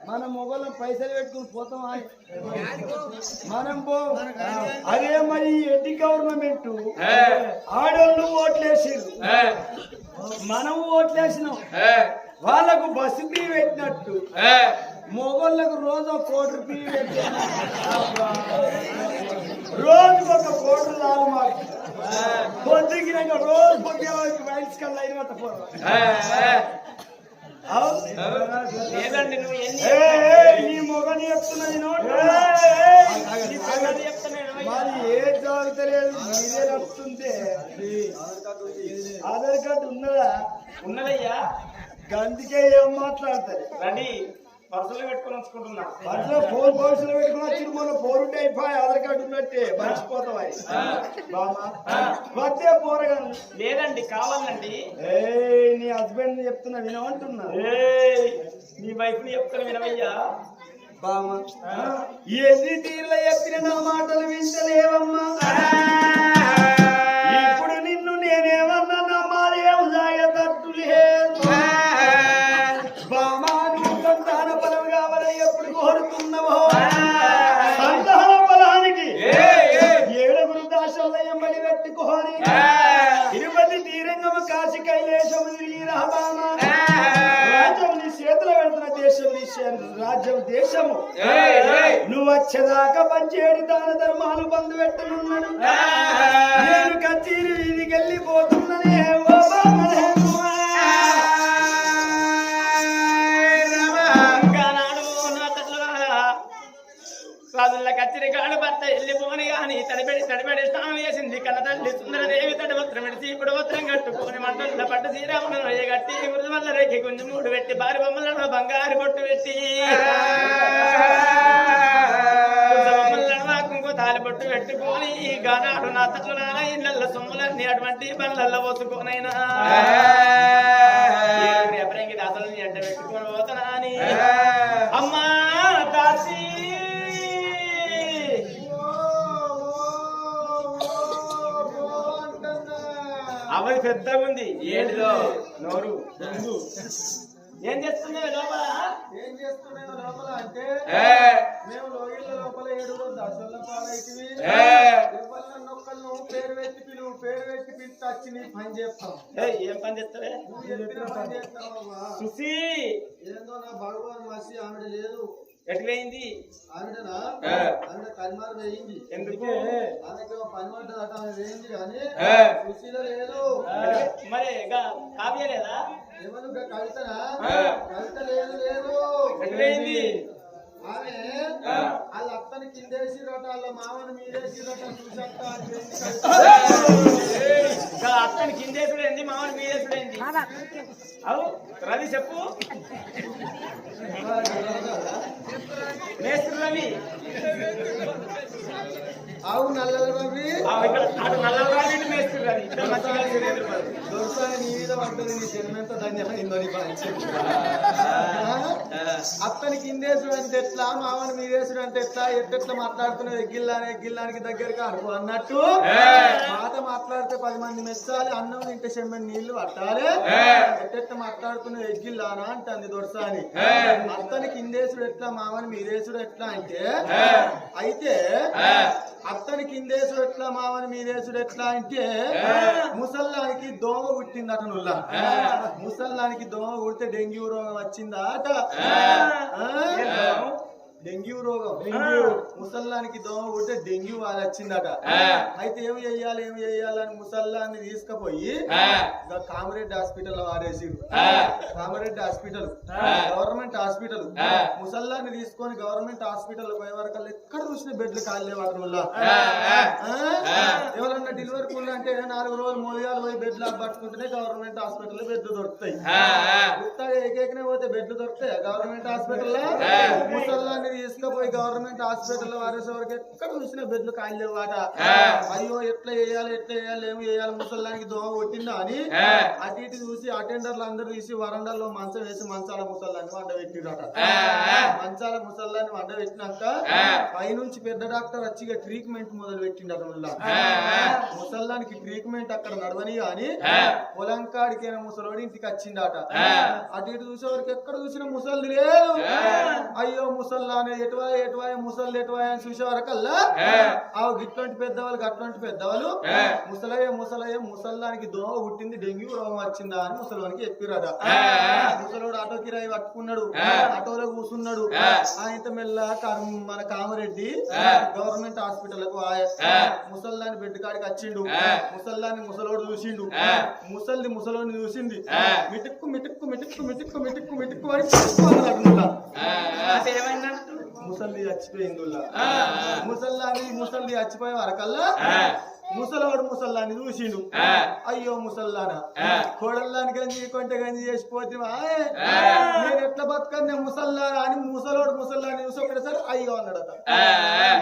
మన మొగలం పైసలు పెట్టుకుని పోతాం మనం పో. అదే మరి ఎడ్డి గవర్నమెంట్ ఆడోళ్ళు ఓట్లేసిరు, మనం ఓట్లేసినాం. వాళ్ళకు బస్సు ఫీ పెట్టినట్టు మొగోళ్ళకు రోజు ₹1 కోటి ఫీ పెట్టి రోజుకు ₹1 కోటి లాభం మాకు. పొద్దుకి రోజు పొద్దు మైల్స్ కల్లా అయిన లేదండి నువ్వు నీ మొగని చెప్తున్నా మరి ఏ జాగ్రత్తలేదు మీరే వస్తుంటే ఆధార్ కార్డు ఉన్నదా? ఉన్నదయ్యా. గందుకే ఏం మాట్లాడతారు రండి పర్సులు పెట్టుకుని వచ్చుకుంటున్నా. పర్సులో ఫోన్ పర్సులు పెట్టుకుని వచ్చి మన పోరుంటే అయిపోయి ఆధార్ కార్డు ఉన్నట్టే మర్చిపోతావా వద్దే పోరగాను. లేదండి కావాలండి. నీ హస్బెండ్ చెప్తున్నా వినమంటున్నా. నీ వైఫ్ ని చెప్తున్నా వినవయ్యా. బామా ఎన్ని తీర్ల చెప్పిన నా మాటలు వింటలేవమ్మా. ఇప్పుడు నిన్ను నేనేమన్నా నమ్మాలి ఏం సాగేటట్టు లేదు. బామా నువ్వు సంతాన బలం కావాలని ఎప్పుడు కోరుతున్నావో సంతాన బలానికి 7 దాశంలో ఎంబడి పెట్టుకోని తిరుపతి తీరంగము కాశీ కైలేశము తిరిగి రాబామా. రాజ్యం నీ చేతిలో పెడుతున్న దేశం నీ రాజ్యం దేశము. నువ్వు వచ్చేదాకా పంచేడి దాన ధర్మాలు బంధు పెట్టనున్నాడు. నేను కచేరి వీధికి వెళ్ళిపోతున్ననే రాజుల కచ్చిరి కాడు భర్త వెళ్ళిపోని గాని తడిపెడి స్నానం చేసింది. కన్న తల్లి సుందరదేవి తడివస్త్రం విడిచి ఇప్పుడు వస్త్రం కట్టుకొని మంటల పట్టు శ్రీరామును గట్టి గురుజు వల్ల రేఖి గుంజు 3 పెట్టి భారీ బొమ్మలను బంగారు బొట్టు పెట్టి కుంకు తాలి బొట్టు పెట్టుకొని గానాడు నా తల్లు నాన్న ఇళ్ళ సొమ్ములన్నీ అటువంటి బండ్లల్లో పోసుకోనైనా ఎప్పటికి దాతలని ఎంట పెట్టుకొని పోతానా అని అమ్మా దాసి అవది పెద్దగా ఉంది. ఏంటిదో నోరు ఏం చేస్తున్నావు లోపల? ఏం చేస్తున్నావు లోపల అంటే మేము లోగిళ్ళ లోపల 7 దశల పాలైతివి. నొక్కలు పేరు పెట్టి పిలిచి వచ్చి నీ పని చేస్తాం. ఏం పని చేస్తావే? పని చేస్తావా సుసి? ఏందో నా భగవాన్ మసి ఆవిడ లేదు. ఎటువైంది ఆవిడనా? ఆవిడ కరిమారు వేయింది. ఎందుకు? ఆమెకి పని పడ్డదట. ఆమె వేయింది కానీ సుశీల లేదు. మరి కావ్య లేదా? ఏమను కవితనా? కవిత లేదు. ఎటువైంది? ఆమె వాళ్ళ అత్తని కిందేసి రట వాళ్ళ మామని మీదేసి రట చూసట. అత్తని కిందేసుడైంది మామని మీదేసుడైంది. అవు రవి చెప్పు. మేస్త్రి రవి ఆవు నల్ల రవి నల్ల రవి మేస్త్రి రవి దొరసాని నీ మీద పడ్డది. నీ జన్మెంత ధన్యమైందో నీ అత్తని కిందేసుడు అంటే ఎట్లా మామని మీదేసుడు అంటే ఎట్లా ఎట్టెట్లా మాట్లాడుతున్నావు? ఎగ్గిల్లానికి దగ్గరగా అనుకో అన్నట్టు మాట మాట్లాడితే 10 మంది మెచ్చాలి. అన్నం తింటే 7 నీళ్లు పట్టాలి. ఎట్టెట్లా మాట్లాడుతున్నావు ఎగ్గిల్లానా అంటుంది దొరసాని. అత్తని కిందేసుడు ఎట్లా మామని మీదేసుడు ఎట్లా అంటే అయితే అత్తని కిందేసుడు ఎట్లా మామని మీదేసుడు ఎట్లా అంటే ముసల్లానికి దోమ పుట్టిందట. నుల్లా ముసల్లానికి దోమ పుడితే డెంగ్యూ రోగం వచ్చిందా అట. డెంగ్యూ రోగం ముసల్లానికి దోమ పుడితే డెంగ్యూ వాళ్ళు వచ్చిందట. అయితే ఏమి చెయ్యాలని ముసల్లాన్ని తీసుకుపోయి కామరెడ్డి హాస్పిటల్ వారేసిరు. Kamareddy hospital government hospital. ముసల్లాన్ని తీసుకొని గవర్నమెంట్ హాస్పిటల్ పోయే వరకు ఎక్కడ చూసిన బెడ్లు ఖాళీ వాటి వల్ల. ఎవరన్నా డెలివరీ పూల్ అంటే 4 రోజులు మూలిగాలు పోయి బెడ్లు పట్టుకుంటేనే గవర్నమెంట్ హాస్పిటల్ బెడ్లు దొరుకుతాయి. ఏకేకనే పోతే బెడ్లు దొరుకుతాయి గవర్నమెంట్ హాస్పిటల్. ముసల్లాన్ని తీసుకుపోయి గవర్నమెంట్ హాస్పిటల్ వారేసే వరకు ఎక్కడ చూసిన బెడ్లు ఖాళీ లేవాట. అయ్యో ఎట్లా చేయాలి ఏమి చేయాలి ముసల్లానికి దోమ కొట్టిందా అని అటు ఇటు చూసి అటెండర్లు అందరూ తీసి వరండాల్లో మంచం వేసి మంచాల ముసల్లాన్ని వండబెట్టిరట. మంచాల ముసల్లాన్ని వండబెట్టినాక పైనుంచి పెద్ద డాక్టర్ వచ్చి ట్రీట్మెంట్ మొదలు పెట్టిండట. ముసల్లానికి ట్రీట్మెంట్ అక్కడ నడవని అని పొలంకాడికైనా ముసలోడి ఇంటికి వచ్చిండట. అటు ఇటు చూసే వరకు ఎక్కడ చూసిన ముసలిది లేదు. అయ్యో ముసల్లానే ఎటువాయ ముసళ్ళు ఎటువాయ అని చూసే వరకల్లా గిట్లాంటి పెద్దవాళ్ళు అట్లాంటి పెద్దవాళ్ళు ముసల్లానికి దోమ పుట్టింది డెంగ్యూ రోగం వచ్చిందా అని ముసలానికి చెప్పిరట. ముసలోడు ఆటో కిరాయి పట్టుకున్నాడు, ఆటోలో కూర్చున్నాడు. ఆయన మెల్ల మన కామరెడ్డి గవర్నమెంట్ హాస్పిటల్ కు ముసల్దాని బెడ్ కాడికి వచ్చిండు. ముసల్దాన్ని ముసలోడు చూసిండు, ముసలోని చూసింది. మిటుక్కు మిటుక్కు మిటుక్కు మిటుక్కు మిటుక్కు మిటుక్కు అని ముసల్ది చచ్చిపోయింది. ముసల్ది చచ్చిపోయే వరకల్లా ముసల్లాన్ని చూసిండు. అయ్యో ముసల్లానా కోడల్లాని గంజి కొంటే గంజి చేసిపోతే నేను ఎట్లా బతకని ముసల్లానా అని ముసల్లాన్ని చూసి ఒకటేసారి అయ్యో అన్నాడట.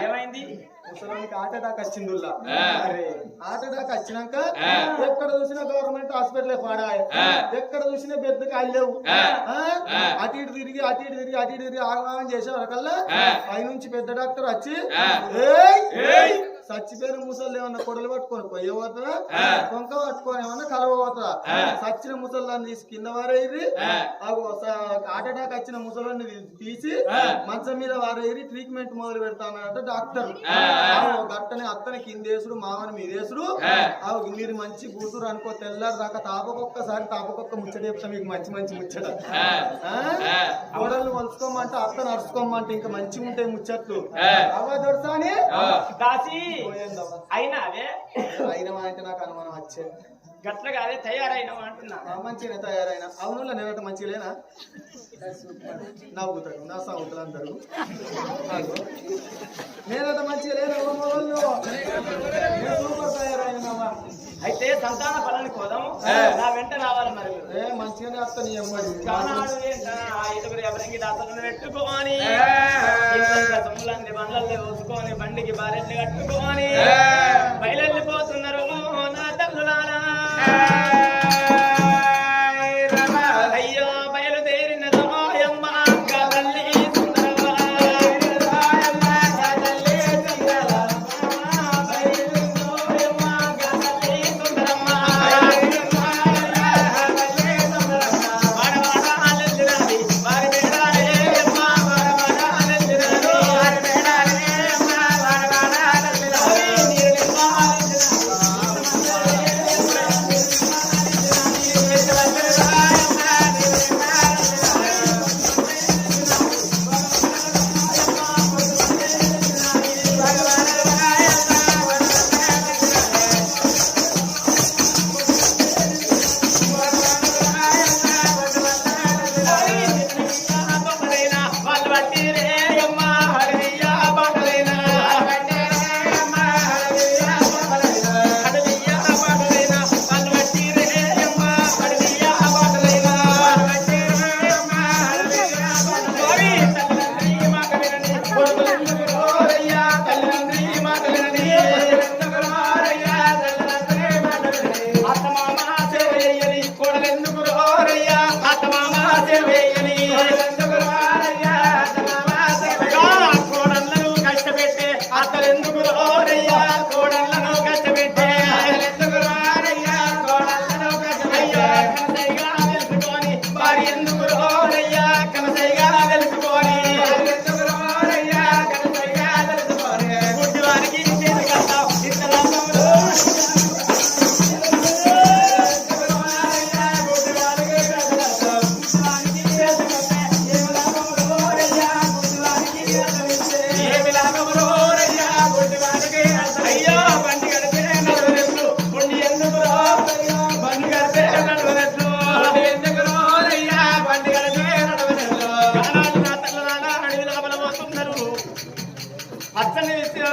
ఏమైంది? ముసలానికి హార్ట్ అటాక్ వచ్చింది. హార్ట్ అటాక్ వచ్చినాక ఎక్కడ చూసినా గవర్నమెంట్ హాస్పిటల్ పాడాయి, ఎక్కడ చూసినా బెడ్ కాలేవు. అటు ఇటు తిరిగి ఆగమాగం చేసే వరకల్లా పైనుంచి పెద్ద డాక్టర్ వచ్చి చచ్చిపోయిన ముసళ్ళు ఏమన్నా కొడలు పట్టుకొని పోయేపోతుందా, కొంక పట్టుకొని ఏమన్నా కలవబోతుందా? చచ్చిన ముసళ్ళని తీసి కింద వారేరి, హార్ట్ అటాక్ వచ్చిన ముసళ్ళని తీసి మంచం మీద వారేరి ట్రీట్మెంట్ మొదలు పెడతానంట డాక్టర్. గట్టని అత్తని కిందేసుడు, మామని మీదేసుడు. మీరు మంచి కూతురు అనుకో, తెల్లారు దాకా తాపకొక్క ముచ్చట చెప్తా మీకు, మంచి మంచి ముచ్చట. గోడలు మలుచుకోమంటే అత్త నడుచుకోమంటే ఇంకా మంచిగా ఉంటాయి ముచ్చట్లు. అవా దొరసాని అయినా అంటే నాకు అనుమానం వచ్చే గట్ల కాదే తయారైనా అంటున్నా. మంచిగా తయారైనా. అవును నేనట మంచిలేనా? నవ్వుతాడు నా సౌతులు అందరూ. నేనట మంచిగా లేను, సూపర్ తయారైనా. అయితే సంతాన ఫలాన్ని కోదాం, నా వెంట రావాలి. మరి మంచిగానే వస్తా. నీ అమ్మాయి ఐదుగురు ఎవరికి దాతలను పెట్టుకోని, సొమ్ములన్నీ బండ్లల్లో పోసుకొని, బండికి బారెట్లు కట్టుకోని బయలుపోతున్నారు నా తల్లులారా. అయ్యో బయలుదేరిన రాయమ్మ తల్లి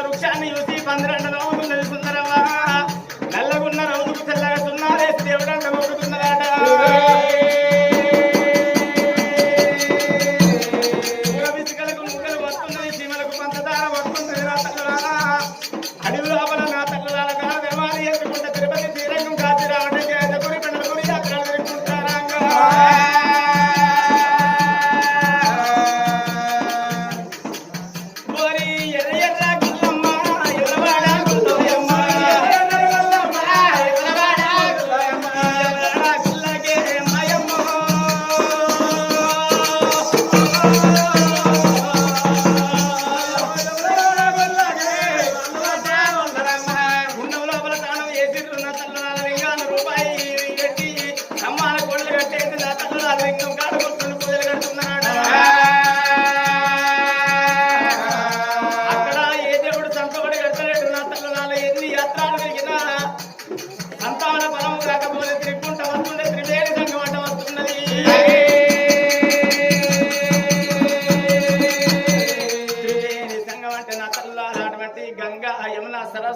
వృక్షాన్ని చూసి 12 రోజులు సుందరవా నల్లగున్న రోజుకు తెల్లగా సున్నారేసి దేవుడంట మొక్కుతున్నదాట. విసుకలకు ముక్కలు వస్తున్నది, సీమలకు పంచదార వస్తుంది. నా తల్లులారా అడవి లోపల నా తల్లులారా దేవాలయం ఎత్తుకుంటే తిరుపతి శ్రీరంగం కాచి రావడం గురి పండుగ గురి యాత్రలు జరుపుకుంటారా. ఎర్ర ఎర్ర గుల్లమ్మ ఎర్రవాడ గుల్ల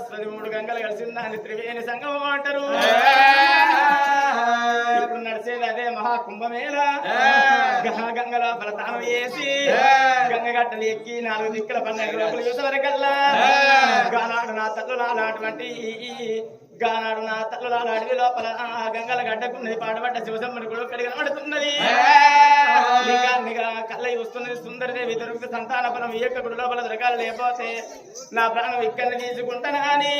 సరస్వతి 3 గంగలు కలిసిందాన్ని త్రివేణి సంగమం అంటారు. ఇప్పుడు నడిచేది అదే మహాకుంభమేళ. గంగల ఫలతానం వేసి గంగ గట్టలు ఎక్కి 4 దిక్కుల 12 లోపల చూసేవరకల్లా గానాడు నా తల్లులాటువంటి గానాడు నా తల్లులాల అడవి లోపల గంగల గడ్డకున్నది పాడబడ్డ శివసమ్మని కూడా కడిగి కనబడుతున్నది. కళ్ళ చూస్తున్నది సుందరదేవి దొరికి సంతాన ఫలం ఈ యొక్క గుడి లోపల దొరకాలి, లేకపోతే నా ప్రాణం ఇక్కడిని తీసుకుంటాను అని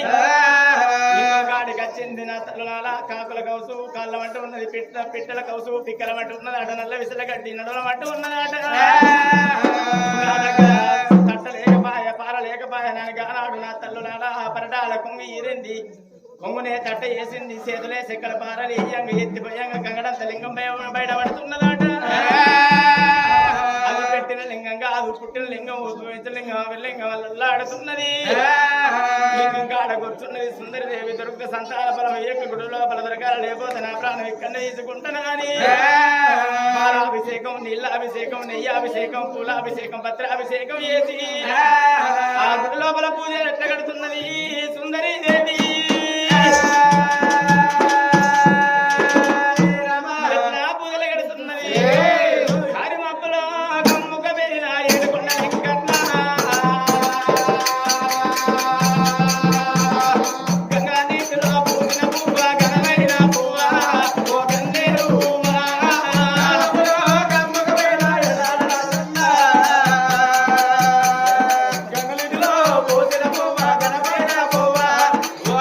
గాడికి వచ్చింది. నా తల్లులాల కాకుల కౌసు కాళ్ళ వంట ఉన్నది, పిట్టల కౌసు పిక్కల వంట ఉన్నది అట, నల్ల విసల గడ్డి నడుల వంట ఉన్నది అట. తట్ట లేకపాయ పార లేకపాయ నాని గానాడు నా తల్లులాల పరటాల కొంగి ఈరింది, కొంగునే తట్ట వేసింది, చేతులే చెక్కల పారలు ఇయ్యంగా ఎత్తిపోయంగా గంగడంత లింగం బయటపడుతున్నదాట. అది పెట్టిన లింగంగా అది పుట్టిన లింగం ఉద్భవించిన లింగం లింగం వల్లలాడుతున్నది. లింగం కాడ కూర్చున్నది సుందరదేవి దొరికితే సంతాన ఫలం ఏక గుడి లోపల దొరకాల, లేకపోతే నా ప్రాణం ఇక్కడనే తీసుకుంటాను అని పాలాభిషేకం నీళ్ళాభిషేకం నెయ్యాభిషేకం పూలాభిషేకం పత్రాభిషేకం చేసి ఆ గుడి లోపల పూజ ఎట్లా కడుతున్నది సుందరీదేవి. పూజలు కడుతున్నది హరిమప్పులో కమ్ముక పెరిగిన ఏడుకొండ వెంకన్న గంగా నీటిలో పూసిన పువ్వ ఘనమైన పువ్వ ఓ గన్నేరు గంగలిలో పూసిన పువ్వ ఘనమైన పువ్వ ఓ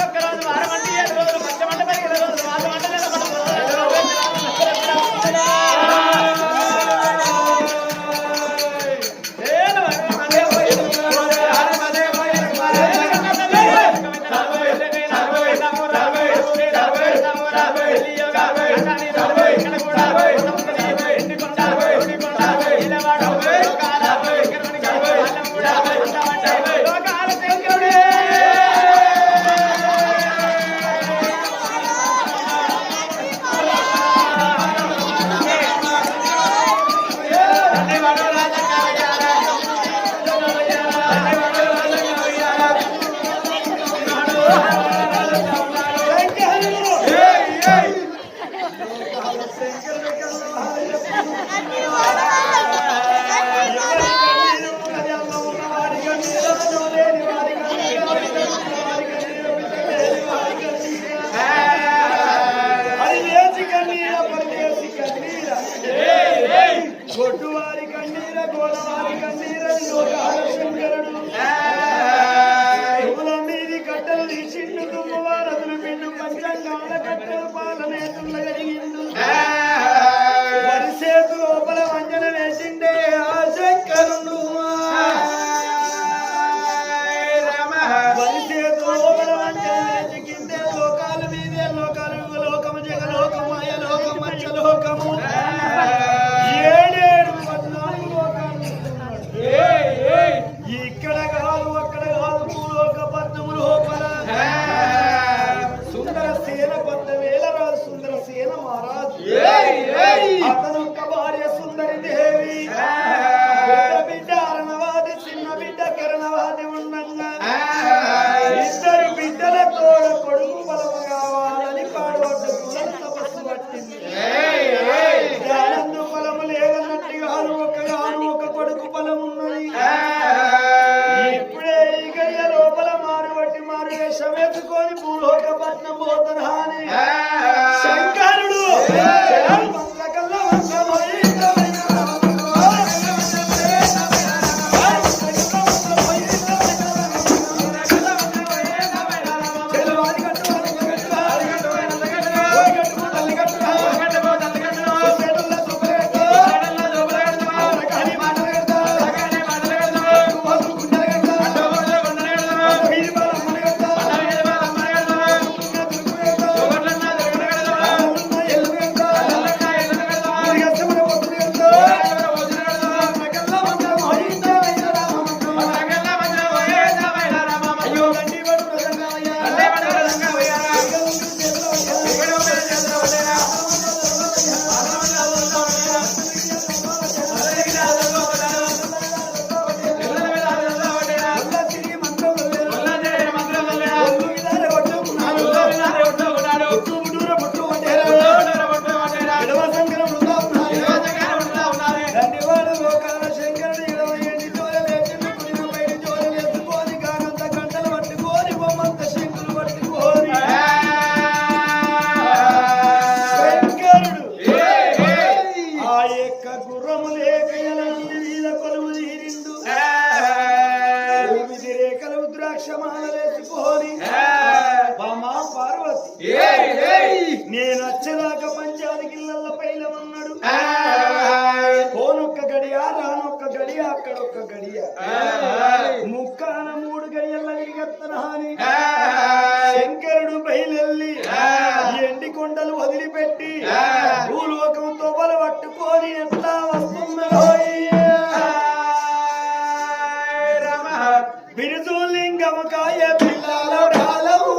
ఒక్క రోజు వారం అంటే 7 రోజులు పచ్చమంట పెరిగిన రోజు వాళ్ళు మంట గొడ్డువారి కన్నీర గోడవారి కన్నీర శంకరుడు మీది కట్టలు తీసిండు దుమ్మవారదులు పిండు పంచంగాల కట్టలు పాలనేతుల కలిగిండు వరిసేతు లోపల వంజన వేసిండే ఆ శంకరుడు వరిసేతు లోపల వంజన వేసి కిందే లోకాలు మీదే లోకాలు లోకము జగలోకము అయలోకము మధ్యలోకము ఇక్కడ కాదు అక్కడ కాదు భూలోక పద్మము లోపల సుందర సేన 10,000 రాజు సుందర సేన మహారాజు అతను ఒక్క భార్య సుందరి దేవి బిడ్డ అరణవాది చిన్న బిడ్డ కరణవాది ఉండగా ఇద్దరు బిడ్డల తోడ కొడుకు బలము కావాలని పాడవద్దు తపస్సు పట్టింది జ్ఞానందు బలము లేదన్నట్టు కాదు ఒక కొడుకు బలం ఉన్నది ఇప్పుడే ఈ గడియ లోపల మారుబట్టి మారు వేషమెత్తుకొని భూలోక పట్నం పోతనాని శంకరుడు నేను వచ్చేదాకా పంచాది గిళ్ళ పైన ఉన్నాడు పోనొక్క గడియ రానొక్క గడియ అక్కడొక్క గడియ ముక్కాన 3 గడియల్ల విరిగెత్తనని శంకరుడు బయలెల్లి ఎండి కొండలు వదిలిపెట్టి భూలోకంతో బలపట్టుకొని ఎట్లా వస్తున్నాడో బిరుదులింగము కాయ పిల్లల డాలము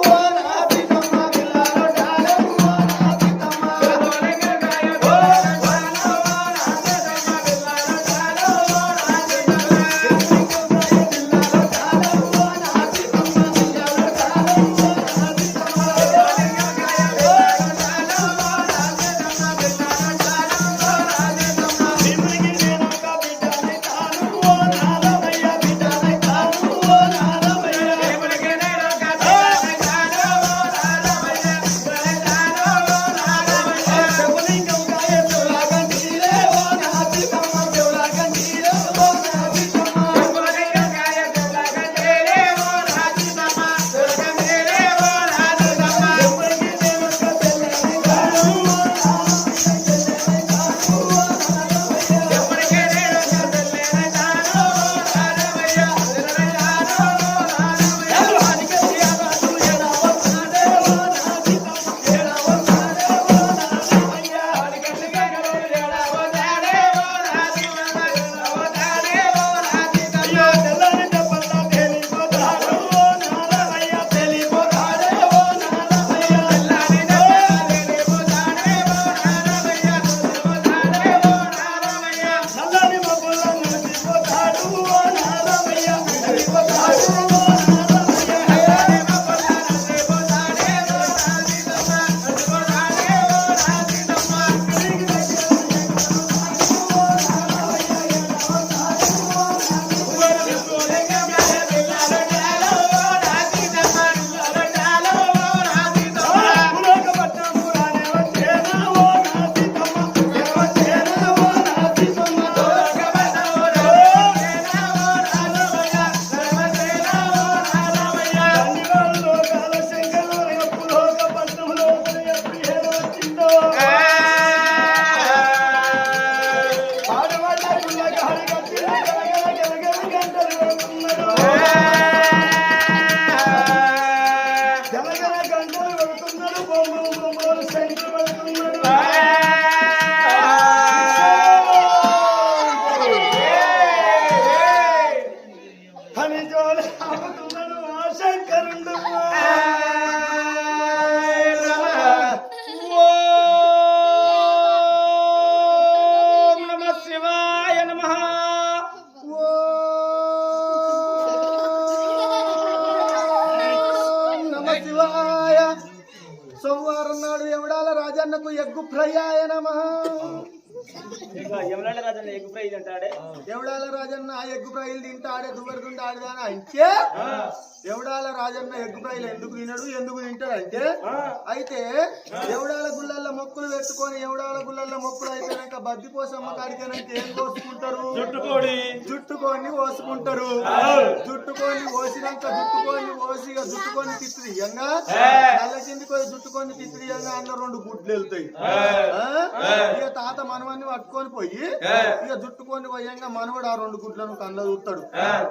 శివాయ సోమవారం నాడు ఎవడాల రాజన్నకు ఎగ్గు ఫ్రై ఆయ నమః యమలాడ రాజన్న ఎగ్గు ఫ్రై తింటాడే ఎవడాల రాజన్న ఎగ్గు ఫ్రైలు తింటాడే దువర్గుండా ఆడదానా అంటే ఎవడాల రాజన్న ఎగ్గు ఫ్రైలు ఎందుకు తినడు ఎందుకు తింటాడు అంటే అయితే ఎవడాల గుళ్ళల్లో మొక్కులు పెట్టుకొని ఎవడాల గుళ్ళల్లో మొక్కులు అయిపోయాక బద్ది పోసమ్మ కాడికైనాక ఏం కోసుకుంటారు జుట్టుకొని కోసుకుంటారు జుట్టుకొని కోసినాక జుట్టుకొని తిత్తియంగా నల్ల కిందికి పోయి జుట్టుకొని తిత్తియంగా అందులో 2 గుడ్లు వెళ్తాయి ఇక తాత మనవన్ని పట్టుకొని పోయి ఇక జుట్టుకొని పోయంగా మనవడు ఆ 2 గుడ్లను కళ్ళ చూస్తాడు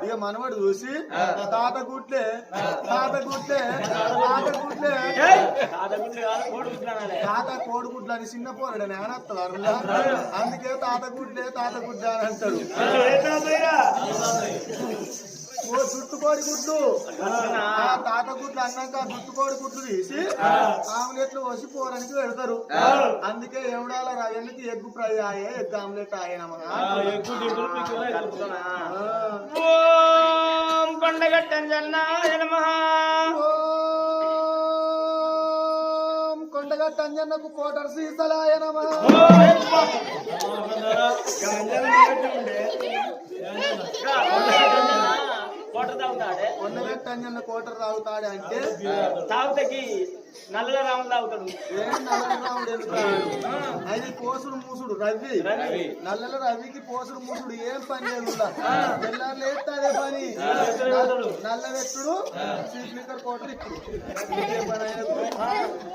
ఇక మనవడు చూసి తాత గుడ్లే తాత కోడిగుడ్లు అని చిన్న పోరాడు నేనత్తడు అందుకే తాత గుడ్లే అని అంటాడు జుట్టుకోడి గుడ్లు తాత గుడ్లు అన్నాక జుట్టుకోడి గుడ్లు తీసి ఆమ్లెట్లు పోసి పోరానికి పెడతారు అందుకే ఎవడాల రాజన్నకి ఎగ్గు ఫ్రై ఆయే ఎగ్ ఆమ్లెట్ ఆయనమ్మా కొండగట్టంజన్నకు కోటర్ సీసలాయ నమః కొండగట్టంజన్న కోటర్ తాగుతాడే అంటే తాగుతకి నల్ల రాములు తాగుతాడు ఏం నల్ల రాముడు ఎందుకు అది పోసుడు మూసుడు రవి నల్లల రవికి పోసుడు మూసుడు ఏం పని లేదు తెల్లారు లేస్తే అదే పని నల్ల వెట్టుడు స్వీట్ కోటర్ ఇప్పుడు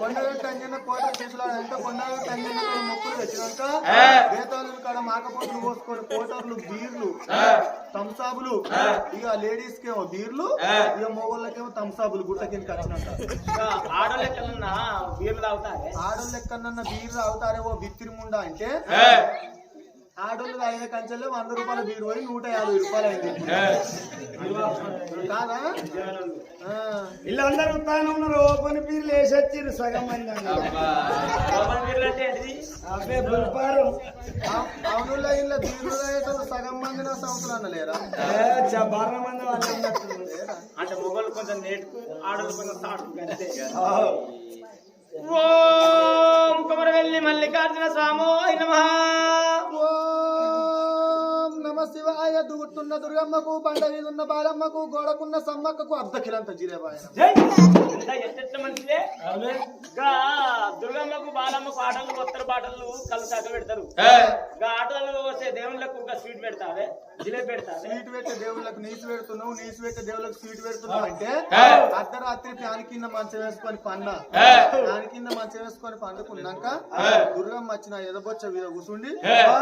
కొండగట్టు అంజన్న కోటర్ తీసులాడంటే కొండగట్టు అంజన్న మొక్కులు పెట్టినాక వేతాలు కాడ మాకపోతులు పోసుకొని కోటర్లు బీర్లు తంసాబులు ఇక లేడీస్ కేమో బీర్లు ఇక మొగోళ్ళకేమో తంసాబులు గుట్ట కిందకి వచ్చినాక ఆడోళ్ళు లెక్కనన్న బీర్లు తాగుతారే ఓ బిత్తిరి ముండా అంటే ఆడోళ్ళు తాగిన కంచెల్లో 100 రూపాయల బీరు పోయి 150 రూపాయలు అయింది కాదా వీళ్ళందరూ ఉత్తానే ఉన్నారు ఓపెన్ బీర్లు వేసొచ్చారు సగం మంది అవునుల్లో ఇళ్ళ బీర్లు తాగేటప్పుడు సగం మంది నా సంవత్సరం అన్నలేరా బాగా మంది వాళ్ళు అంటే మొగలు కొంచెం నేర్చుకు ఆడలు కొంచెం తాడు ఓం కుమరవెల్లి మల్లికార్జున స్వామో నమః ఓం నమ శివాయ దూతున్న దుర్గమ్మకు బండ మీదున్న బాలమ్మకు గోడకున్న సమ్మక్కకు అర్ధకిలంత జిరేబాయ ఎట్ట మంచిదే దుర్గమ్మకు బాలమ్మకు ఆటలు కొత్త పాటలు కలుసాక పెడతారు ఆటలు వస్తే దేవుళ్ళకు స్వీట్ పెడతావే జిలేబీ పెడతా స్వీట్ పెట్టే దేవుళ్ళకు నీసు పెడుతున్నావు నీసు పెట్టే దేవుళ్ళకు స్వీట్ పెడుతున్నావు అంటే అర్ధరాత్రి ఫ్యాన్ కింద మంచం వేసుకొని పన్నా ఫ్యాన్ కింద మంచం వేసుకొని పండుకున్నాక దుర్గమ్మ వచ్చిన ఎదబొచ్చ మీద కూర్చుండి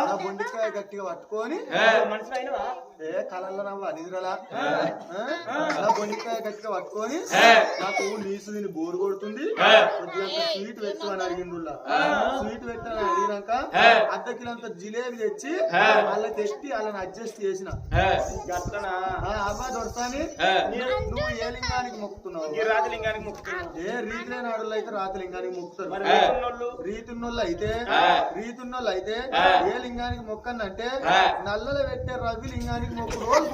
నా బొండికాయ గట్టిగా పట్టుకొని ఏ కళల్లో నవ్వ నిద్రలా నా బొండికాయ గట్టిగా పట్టుకొని నాకు నీసు దీన్ని బోరు కొడుతుంది కొద్దిగా స్వీట్ పెట్టు అని అడిగిండులా స్వీట్ పెట్టని అడిగినాక అర్ధకిలంత జిలేబీ తెచ్చి వాళ్ళకి తెచ్చి వాళ్ళని అడ్జస్ట్ చేసిన అవ్వ దొరసాని నువ్వు ఏ లింగానికి మొక్కుతున్నావు రాజలింగానికి మొక్కుతున్నావు ఏ రీతి లేని ఆడలు అయితే రాతి లింగానికి మొక్కుతారు రీతున్నోళ్ళు అయితే ఏ లింగానికి మొక్కందంటే నల్లలు పెట్టే రవి లింగానికి మొక్కు రోజు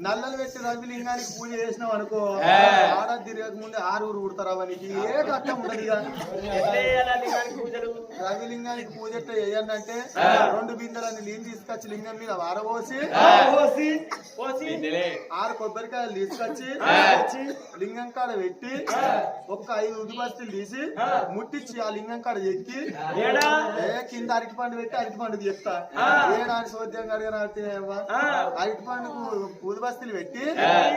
నల్లలు పెట్టి రవి లింగానికి పూజ చేసినావు అనుకో ఆడ తిరగక ముందే 6 ఊరుతారా నీకు ఏ కష్టం ఉండదు రవి లింగానికి పూజ చేయండి 2 బిందెలని నీళ్ళు తీసుకొచ్చి లింగం మీద వారబోసి 6 కొబ్బరికాయలు తీసుకొచ్చి లింగం కాడ పెట్టి ఒక్క 5 ఉదిబస్తీలు తీసి ముట్టించి ఆ లింగం కాడ ఎక్కి కింద అరటిపండు పెట్టి అరటిపండు చెప్తా ఏడాది సోద్యం అడిగిన అరటిపండుకు ఉదిబస్తీలు పెట్టి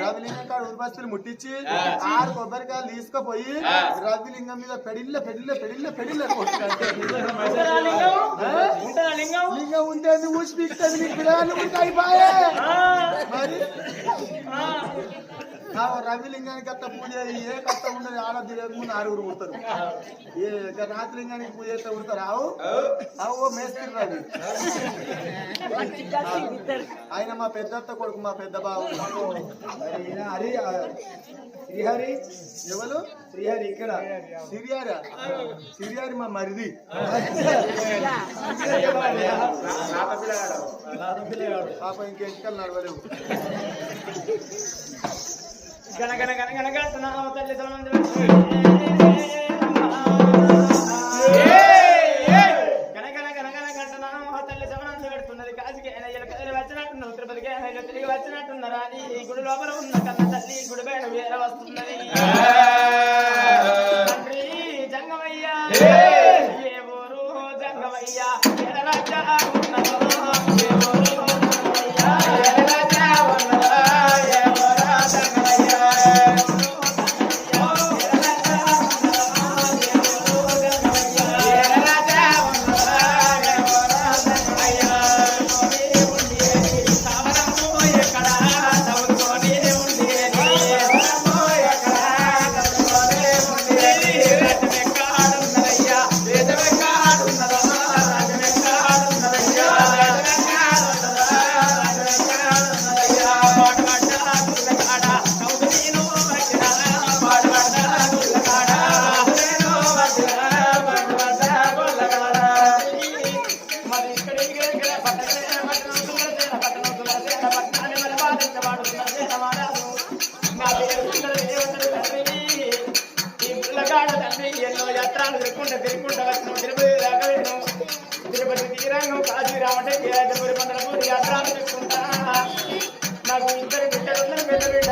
రవిలింగం కాడ ఉదిబస్తీలు ముట్టించి 6 కొబ్బరికాయలు తీసుకుపోయి రవిలింగం మీద పెడిల్ల లింగం ఉంటే ఊసి పీకుతుంది నీకు పిల్లలు అయిపోయే మరి రవిలింగానికి అట్ట పూజ ఏ కష్టం ఉండదు ఆడ తిరగక ముందు 6 ఉంటారు ఏ రాత్రిలింగానికి పూజ చేస్తే ఉంటారు అవు మేస్త్రి రవి ఆయన మా పెద్దత్త కొడుకు మా పెద్ద బాబు శ్రీహరి ఎవరు శ్రీహరి ఇక్కడ సిరియారి మా మరిది పాప ఇంకెంటికలు నడవలేవు గనగన గనగన గట్టనామ తల్లి సమంది గనగన గనగన గట్టనామ తల్లి సమంది పెడుతున్నది కాశీకి కదిలి వచ్చినట్టున్నారు తిరుపతికి తిరిగి వచ్చినట్టున్నారా ఈ గుడి లోపల ఉన్న కన్న తల్లి గుడి బయట వేరే వస్తున్నది తండ్రి జంగమయ్యా ఏ ఊరు జంగమయ్యా ఎడరాజా ఉన్నదో ఏ ఊరు జంగమయ్యా ఎడరాజా ఉన్నదో ఏ ఊరు జంగమయ్యా తిరుపతి తీరంగం కాశీ రామంటే పందరపూరి యాత్ర నాకు ఇద్దరు బిడ్డలు పెద్ద బిడ్డ